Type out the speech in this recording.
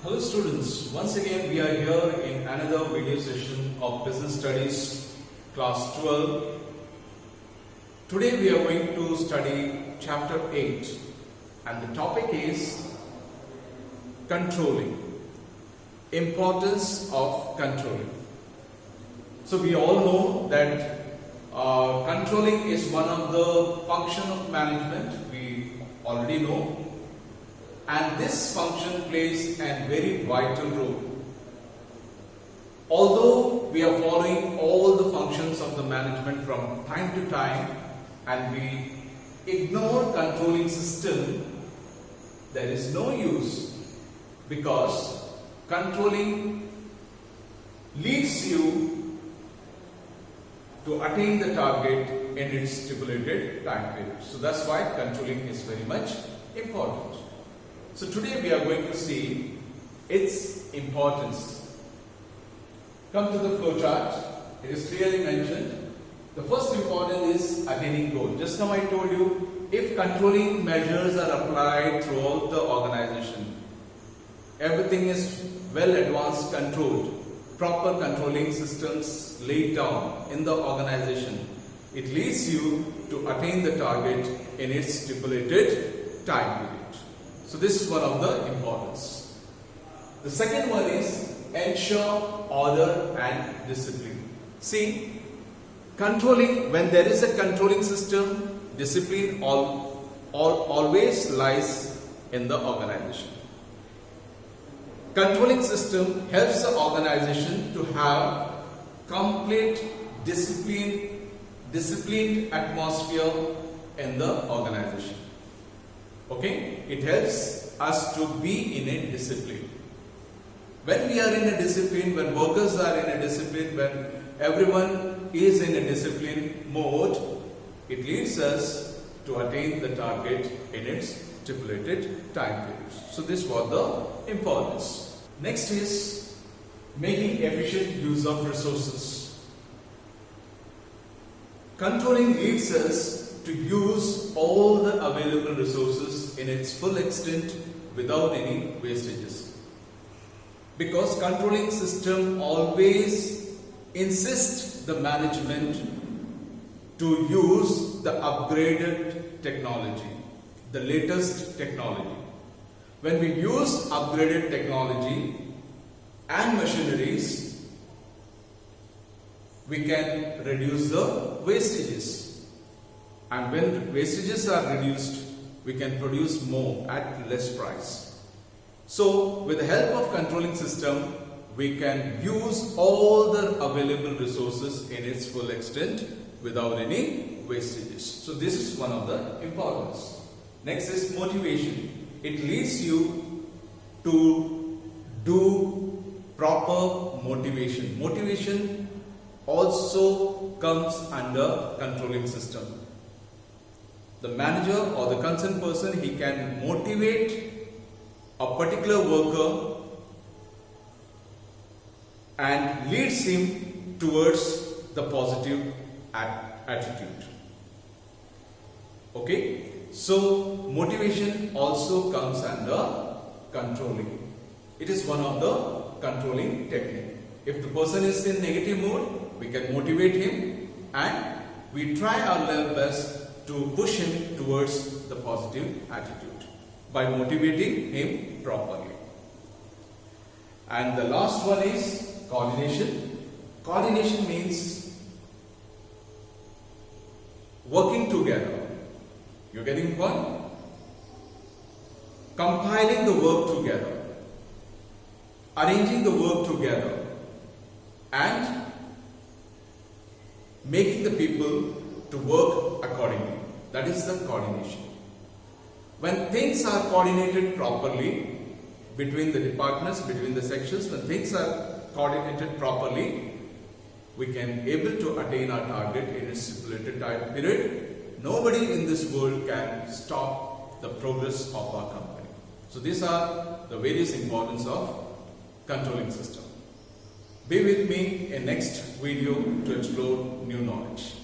Hello students, once again we are here in another video session of Business Studies class 12. Today we are going to study chapter 8 and the topic is controlling, importance of controlling. So we all know that controlling is one of the function of management, we already know. And this function plays a very vital role. Although we are following all the functions of the management from time to time and we ignore controlling system, there is no use, because controlling leads you to attain the target in its stipulated time period. So that's why controlling is very much important. So today we are going to see its importance. Come to the flow chart. It is clearly mentioned. The first important is attaining goal. Just now I told you, if controlling measures are applied throughout the organization, everything is well advanced controlled, proper controlling systems laid down in the organization, it leads you to attain the target in its stipulated time period. So this is one of the importance. The second one is ensure order and discipline. See, controlling, when there is a controlling system, discipline always lies in the organization. Controlling system helps the organization to have complete disciplined atmosphere in the organization. Okay, it helps us to be in a discipline. When we are in a discipline, when workers are in a discipline, when everyone is in a discipline mode, it leads us to attain the target in its stipulated time period. So this was the importance. Next is making efficient use of resources. Controlling leads us to use all the available resources in its full extent without any wastages. Because controlling system always insists the management to use the upgraded technology, the latest technology. When we use upgraded technology and machineries, we can reduce the wastages. And when wastages are reduced, we can produce more at less price. So, with the help of controlling system, we can use all the available resources in its full extent without any wastages. So, this is one of the importance. Next is motivation. It leads you to do proper motivation. Motivation also comes under controlling system. The manager or the concerned person, he can motivate a particular worker and leads him towards the positive attitude. Okay, so motivation also comes under controlling. It is one of the controlling technique. If the person is in negative mood, we can motivate him and we try our level best to push him towards the positive attitude by motivating him properly. And the last one is coordination. Coordination means working together. You're getting the point? Compiling the work together, arranging the work together, and making the people to work accordingly. That is the coordination. When things are coordinated properly between the departments, between the sections, when things are coordinated properly, we can able to attain our target in a stipulated time period. Nobody in this world can stop the progress of our company. So these are the various importance of controlling system. Be with me in next video to explore new knowledge.